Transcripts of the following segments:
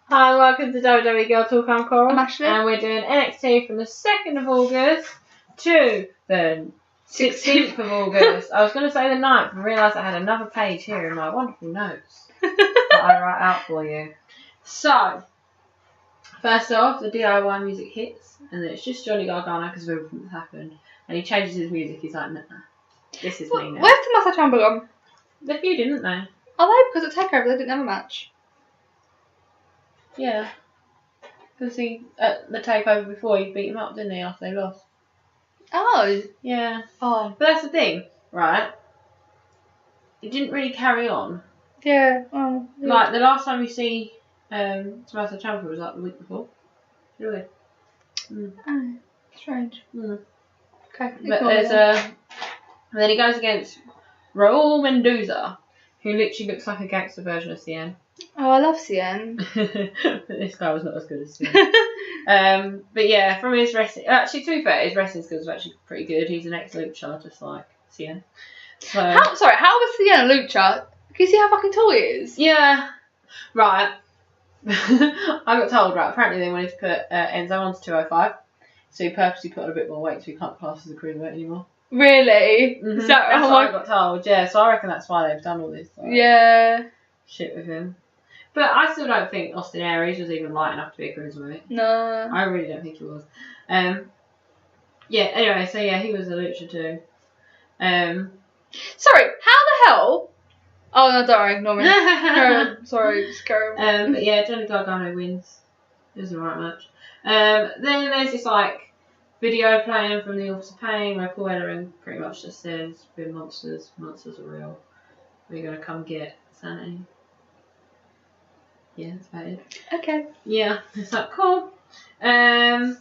Hi, welcome to WWE Girl Talk. I'm Cora. I'm Ashley. And we're doing NXT from the 2nd of August to the 16th of August. I was going to say the 9th and realised I had another page here in my wonderful notes that I write out for you. So, first off, the DIY music hits, and then it's just Johnny Gargano because of everything that's happened. And he changes his music. He's like, nah, this is me now. Where's Tommaso Ciampa gone? They feud, didn't they? Are they? Because at TakeOver they didn't have a match. Yeah. Because at the takeover before, he beat him up, didn't he, after they lost? Oh. Yeah. Oh. But that's the thing, right? It didn't really carry on. Yeah. Oh. Yeah. Like, the last time you see Tommaso Ciampa was like the week before. Really? Oh. Strange. Mm. Okay. But there's and then he goes against Raul Mendoza, who literally looks like a gangster version of CN. Oh, I love CN. But this guy was not as good as CN. But yeah, from his wrestling, actually to be fair, his wrestling skills are actually pretty good. He's an ex-lucha, just like CN. So How was CN a lucha? Can you see how fucking tall he is? yeah, right. I got told, right, apparently they wanted to put Enzo onto 205, so he purposely put on a bit more weight so he can't class as a cruiserweight anymore. Really? Mm-hmm. Is that That's what I got told, yeah, so I reckon that's why they've done all this Yeah. shit with him. But I still don't think Austin Aries was even light enough to be a cruiserweight. No. I really don't think he was. Yeah, anyway, so yeah, he was a lucha too. Sorry, how the hell? Oh no, don't worry, ignore me. Carry on. Sorry, just carry on. But yeah, Johnny Gargano wins. It was a right match. Then there's this like video playing from the Office of Pain where Paul Ellering pretty much just says, "We're monsters. Monsters are real. We're gonna come get Sanity." Yeah, that's about it. Okay. Yeah, it's like cool. Asuka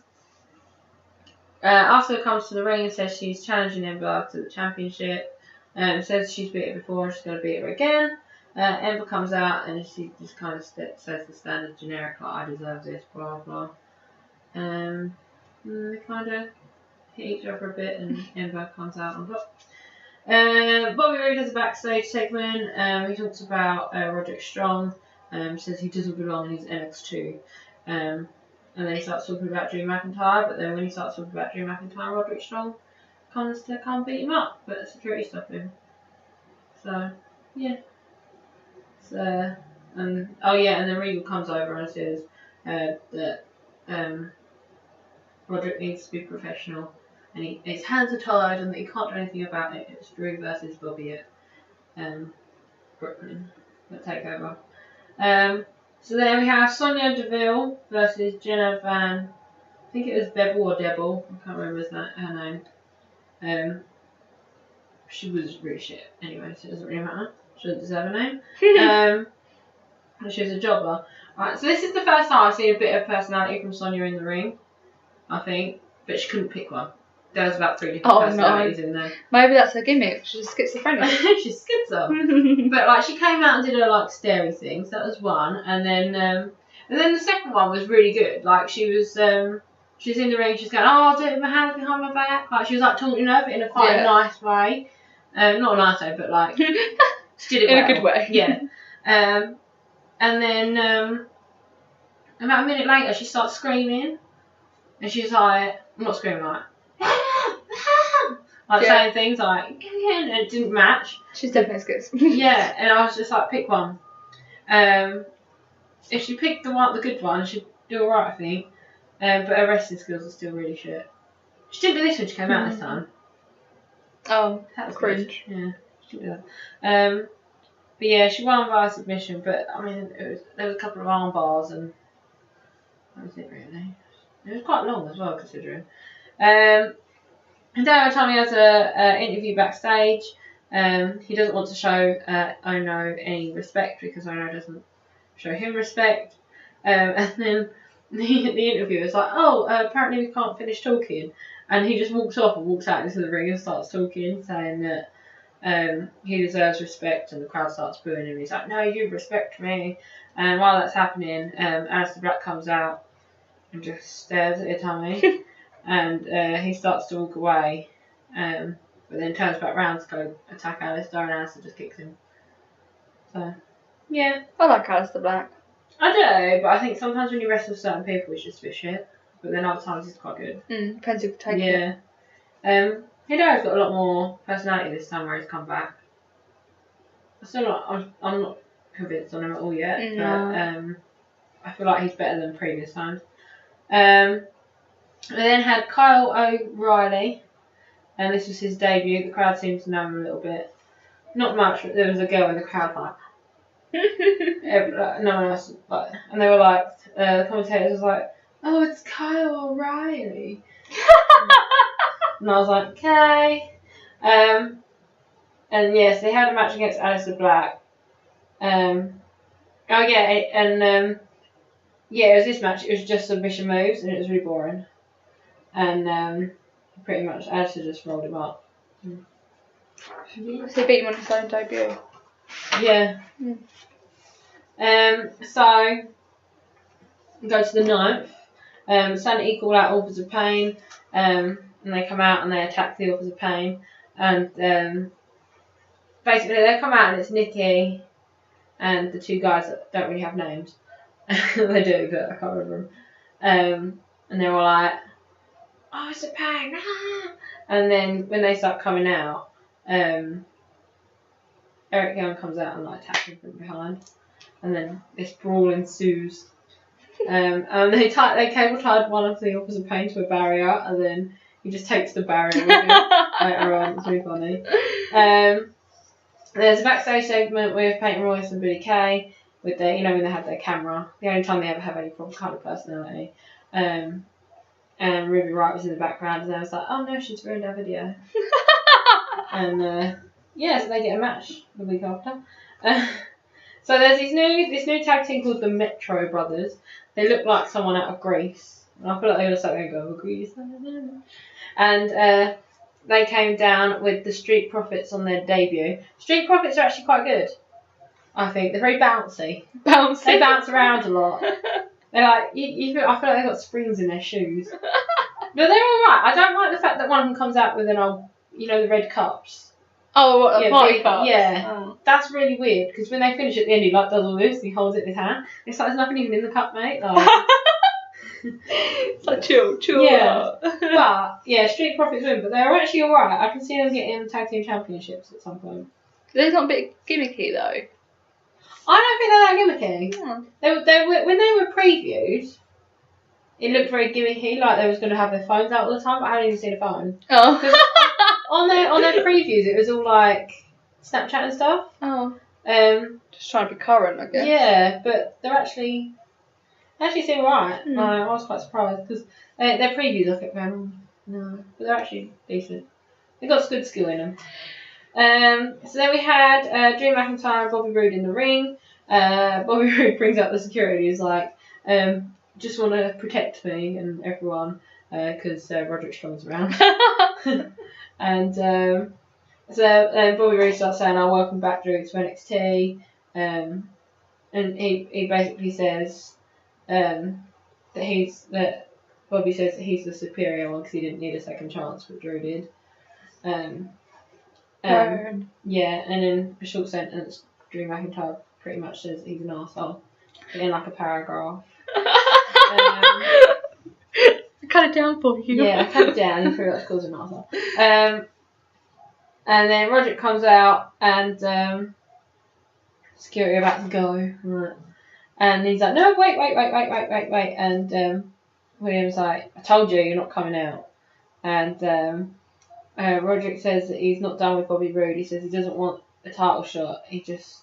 comes to the ring and says she's challenging Ember to the championship. Says she's beat her before and she's going to beat her again. Ember comes out and she just kind of says the standard generic, like, I deserve this, blah blah. They kind of hit each other a bit and Ember comes out on top. Bobby Roode has a backstage segment. He talks about Roderick Strong. Says he doesn't belong in his NXT. And then he starts talking about Drew McIntyre, but then when he starts talking about Drew McIntyre, Roderick Strong comes to come beat him up, but security stopped him. So, yeah. So, and then Regal comes over and says that Roderick needs to be professional, and his hands are tied and that he can't do anything about it. It's Drew versus Bobby at Brooklyn at TakeOver. So then we have Sonya Deville versus Jenna Van. I think it was Bevel or Debble. I can't remember her name. She was really shit anyway, so it doesn't really matter. She doesn't deserve a name. She was a jobber. Right, so this is the first time I've seen a bit of personality from Sonya in the ring, I think, but she couldn't pick one. There was about 3 different personalities in there. Maybe that's her gimmick. She's schizophrenic. She's schizo. But like she came out and did her like scary things. That was one, and then the second one was really good. Like she was in the ring. She's going, "Oh, I'll do it with my hands behind my back." Like she was like taunting her, but in a quite a nice way. Not a nice way, but like she did it in well. a good way. Yeah. And then about a minute later, she starts screaming, and she's like, I'm not screaming like. Like saying things like, and it didn't match. She's definitely schiz. Yeah, and I was just like, pick one. If she picked the good one, she'd do alright, I think. But her wrestling skills are still really shit. She didn't do this when she came out this time. Oh, that was cringe. Good. Yeah, she did that. But yeah, she won via submission, but I mean, there was a couple of arm bars and that was it really. It was quite long as well, considering. And Daniel Tommy has an interview backstage. He doesn't want to show Ono any respect because Ono doesn't show him respect. And then the interviewer is like, "Oh, apparently we can't finish talking," and he just walks off and walks out into the ring and starts talking, saying that he deserves respect, and the crowd starts booing him. He's like, "No, you respect me." And while that's happening, Aleister Black comes out and just stares at Tommy. And he starts to walk away, but then turns back round to go attack Aleister, and Aleister just kicks him. So, yeah. I like Aleister Black. I do, but I think sometimes when you wrestle certain people, it's just a bit shit. But then other times it's quite good. Depends who can take it. Yeah. Hideo's got a lot more personality this time where he's come back. I'm not convinced on him at all yet. No. But I feel like he's better than previous times. We then had Kyle O'Reilly, and this was his debut. The crowd seemed to know him a little bit. Not much, but there was a girl in the crowd like, no one else, like, and they were like, the commentators was like, oh, it's Kyle O'Reilly. And I was like, okay. And yes, they had a match against Aleister Black. It was this match. It was just submission moves, and it was really boring. And pretty much Aleister just rolled him up. So he beat him on his own debut. Yeah. So we go to the 9th. Sanity call out Authors of Pain. And they come out and they attack the Authors of Pain. And basically they come out and it's Nikki and the two guys that don't really have names. They do, but I can't remember them. And they're all like, oh, it's a pain. Ah! And then when they start coming out, Eric Young comes out and like attacks him from behind. And then this brawl ensues. And they cable tied one of the Authors of Pain to a barrier, and then he just takes the barrier with him later on. It's really funny. There's a backstage segment with Peyton Royce and Billie Kay with their, when they have their camera. The only time they ever have any proper kind of personality. And Ruby Wright was in the background, and I was like, oh no, she's ruined our video. And so they get a match the week after. So there's this new tag team called the Metro Brothers. They look like someone out of Greece. And I feel like they're going to start going over Greece. And they came down with the Street Profits on their debut. Street Profits are actually quite good, I think. They're very bouncy. They bounce around a lot. They're like, I feel like they've got springs in their shoes. But they're alright. I don't like the fact that one of them comes out with an old, the red cups. Oh, what, the party cups? Yeah. Oh. That's really weird, because when they finish at the end, he does all this, he holds it in his hand. It's like there's nothing even in the cup, mate. It's like chill. Yeah. But, yeah, Street Profits win, but they're actually alright. I can see them getting tag team championships at some point. They're not a bit gimmicky, though. I don't think they're that gimmicky. Yeah. They were, when they were previewed, it looked very gimmicky, like they was going to have their phones out all the time, but I hadn't even seen a phone. Oh. On their previews, it was all like Snapchat and stuff. Oh. Just trying to be current, I guess. Yeah, but they actually seem alright. I was quite surprised because their previews I kept going, no, but they're actually decent. They've got good skill in them. So then we had Drew McIntyre and Bobby Roode in the ring. Bobby Roode brings up the security. He's like, just want to protect me and everyone because Roderick Strong's around. And so Bobby Roode starts saying, "Oh, welcome back, Drew, to NXT." And he basically says that Bobby says that he's the superior one because he didn't need a second chance, but Drew did. Yeah, and in a short sentence, Drew McIntyre pretty much says he's an arsehole in like a paragraph. Cut it down for you. Yeah, cut it down. He pretty much calls him an arsehole. And then Roderick comes out and security about to go. Right. And he's like, no, wait. And William's like, I told you, you're not coming out. And Roderick says that he's not done with Bobby Roode. He says he doesn't want a title shot. He just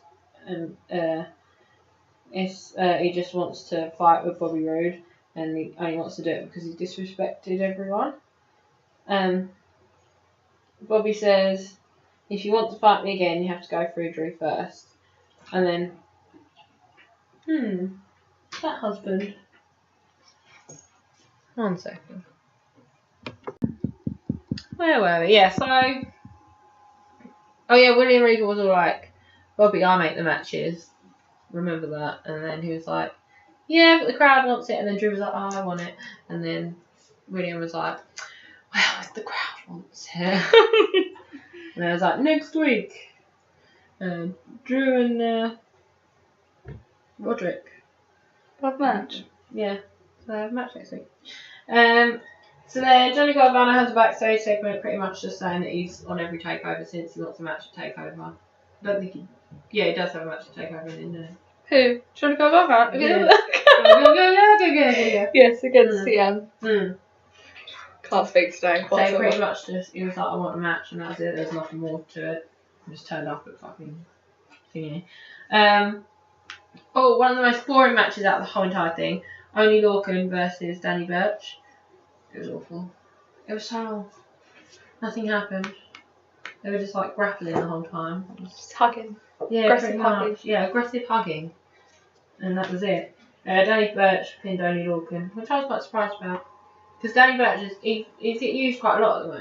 wants to fight with Bobby Roode, and he only wants to do it because he disrespected everyone. Bobby says, if you want to fight me again, you have to go through Drew first. And then, that husband. 1 second. Where were we? Yeah, William Regal was all like, Bobby, I make the matches. Remember that. And then he was like, yeah, but the crowd wants it. And then Drew was like, oh, I want it. And then William was like, well, if the crowd wants it. And I was like, next week. Drew and Roderick Love match. Yeah, so they have a match next week. So then Johnny Gargano has a backstage segment pretty much just saying that he's on every takeover since he wants a match at takeover. I don't think he does have a match at takeover in there. Who? Johnny Gargano? Yeah. Yes, against CM. Mm. Can't speak today. So pretty much just, he was like, I want a match, and that was it. There's nothing more to it. I just turned up at fucking thingy. One of the most boring matches out of the whole entire thing. Only Lorcan versus Danny Burch. It was awful. It was so long. Nothing happened. They were just like grappling the whole time. Just hugging. Yeah, Aggressive hugging. Yeah, aggressive hugging. And that was it. Danny Burch pinned Only Lorcan, which I was quite surprised about. Because Danny Burch he's get used quite a lot at the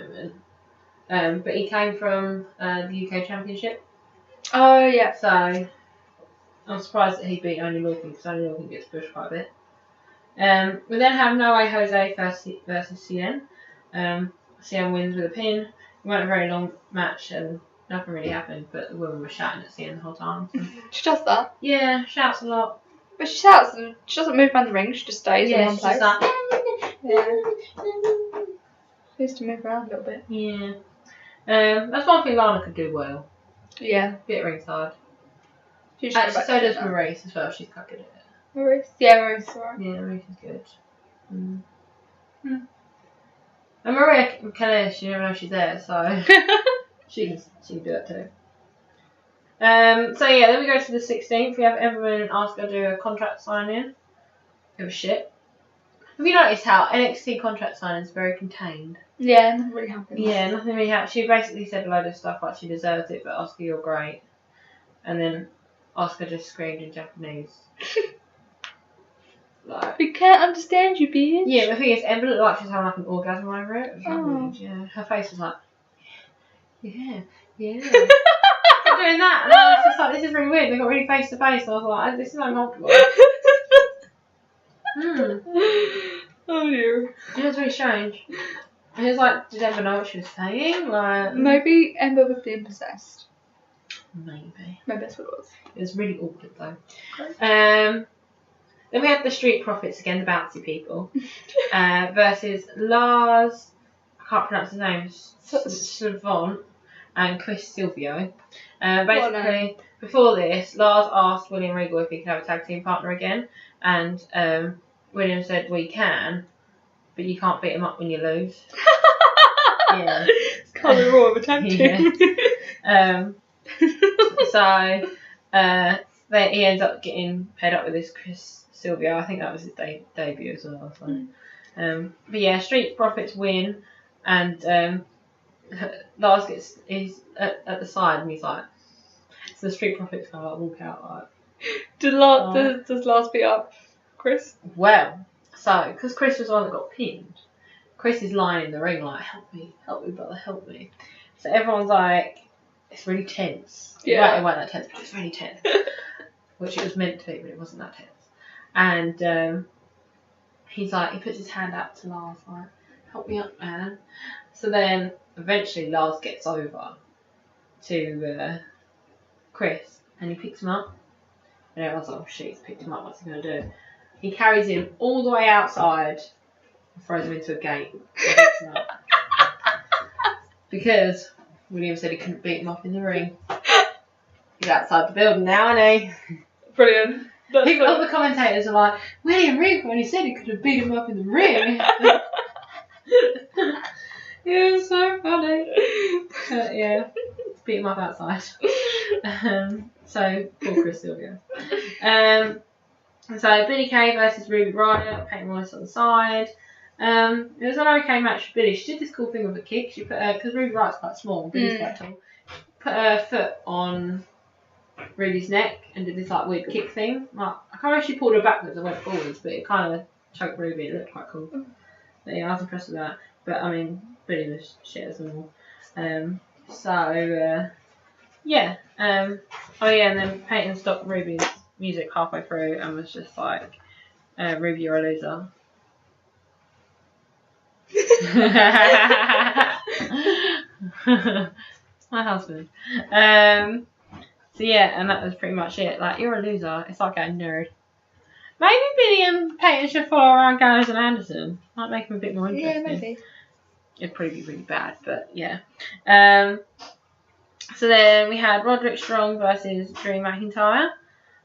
moment. But he came from the UK Championship. Oh, yeah. So I'm surprised that he beat Only Lorcan, because Only Lorcan gets pushed quite a bit. We then have No Way Jose versus CN. CN wins with a pin. It wasn't a very long match and nothing really happened, but the woman was shouting at CN the whole time. So. She does that. Yeah, shouts a lot. But she shouts and she doesn't move around the ring, she just stays in one place. Just like, yeah. She needs to move around a little bit. Yeah. That's one thing Lana could do well. Yeah. Bit ringside. Actually, so does Maurice as well, she's quite good at it. Maurice? Yeah, Maurice is alright. Yeah, Maurice is good. And Maria Kanellis, you never know if she's there, so she can do it too. So yeah, then we go to the 16th. We have Everman and Asuka do a contract sign-in. It was shit. Have you noticed how NXT contract signing is very contained? Yeah, nothing really happened. Yeah, nothing really happened. She basically said a load of stuff like she deserved it, but Asuka, you're great. And then Asuka just screamed in Japanese. Like, we can't understand you, bitch. yeah, the thing is, Ember looked like she was having like an orgasm over it. It was like weird, yeah. Her face was like, yeah. Kept doing that, and I was just like, this is really weird. They got really face to face, and I was like, this is uncomfortable. Oh dear. It was really strange. And it was like, did Ember know what she was saying? Like, maybe Ember was being possessed. Maybe that's what it was. It was really awkward though. Then we had the Street Profits again, the bouncy people, versus Lars, I can't pronounce his name, Savant, and Chris Silvio. Basically, before this, Lars asked William Regal if he could have a tag team partner again, and William said, well, you can, but you can't beat him up when you lose. Yeah. It's kind of raw of a tag team. So, then he ends up getting paired up with this Chris Silvio. I think that was his debut as well. So. But yeah, Street Profits win, and Lars he's at the side, and he's like, so the Street Profits kind of like walk out like. Does Lars beat up Chris? Well, so because Chris was the one that got pinned, Chris is lying in the ring like, help me, brother, help me. So everyone's like, it's really tense. Yeah. It wasn't that tense, but it's really tense. Which it was meant to be, but it wasn't that tense. And he's like, he puts his hand out to Lars, like, help me up, man. So then eventually Lars gets over to Chris, and he picks him up. And everyone's like, oh shit, he's picked him up, what's he going to do? He carries him all the way outside and throws him into a gate and picks him up. Because William said he couldn't beat him up in the ring. He's outside the building now, isn't he? Brilliant. All the commentators are like, William Regal, when he said he could have beat him up in the ring. It was so funny. Yeah, beat him up outside. So, poor Chris Silvio. So, Billy Kay versus Ruby Riott, Peyton Royce on the side. It was an okay match for Billy. She did this cool thing with a kick. She put because Ruby Riott's quite small, Billy's quite tall. Put her foot on Ruby's neck and did this like weird kick thing. Like, I can't remember if she pulled her backwards or went forwards, but it kind of choked Ruby. It looked quite cool. But yeah, I was impressed with that. But I mean, Billy was shit as normal. Yeah. Oh yeah, and then Peyton stopped Ruby's music halfway through and was just like, Ruby, you're a loser. My husband. So yeah, and that was pretty much it. Like, you're a loser. It's like a nerd. Maybe Billy and Peyton should follow around Gallows and Anderson. Might make them a bit more interesting. Yeah, maybe. It'd probably be really bad, but yeah. So then we had Roderick Strong versus Drew McIntyre.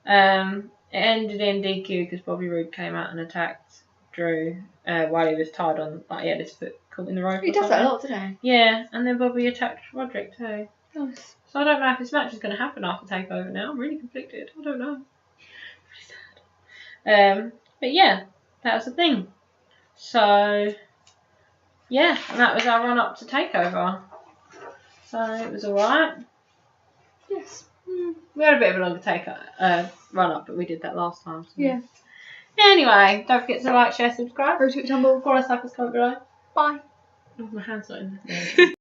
It ended in DQ because Bobby Roode came out and attacked Drew while he was tied on, like he had his foot caught in the rope. He does that a lot today. Yeah, and then Bobby attacked Roderick too. Nice. So I don't know if this match is going to happen after TakeOver now. I'm really conflicted. I don't know. Really sad. But yeah, that was the thing. So yeah, and that was our run up to TakeOver. So it was alright. Yes. We had a bit of a longer run up, but we did that last time. So. Yeah. Anyway, don't forget to like, share, subscribe. Retweet, tumble. Follow us, like us, comment below. Bye. Oh, my hand's not in there.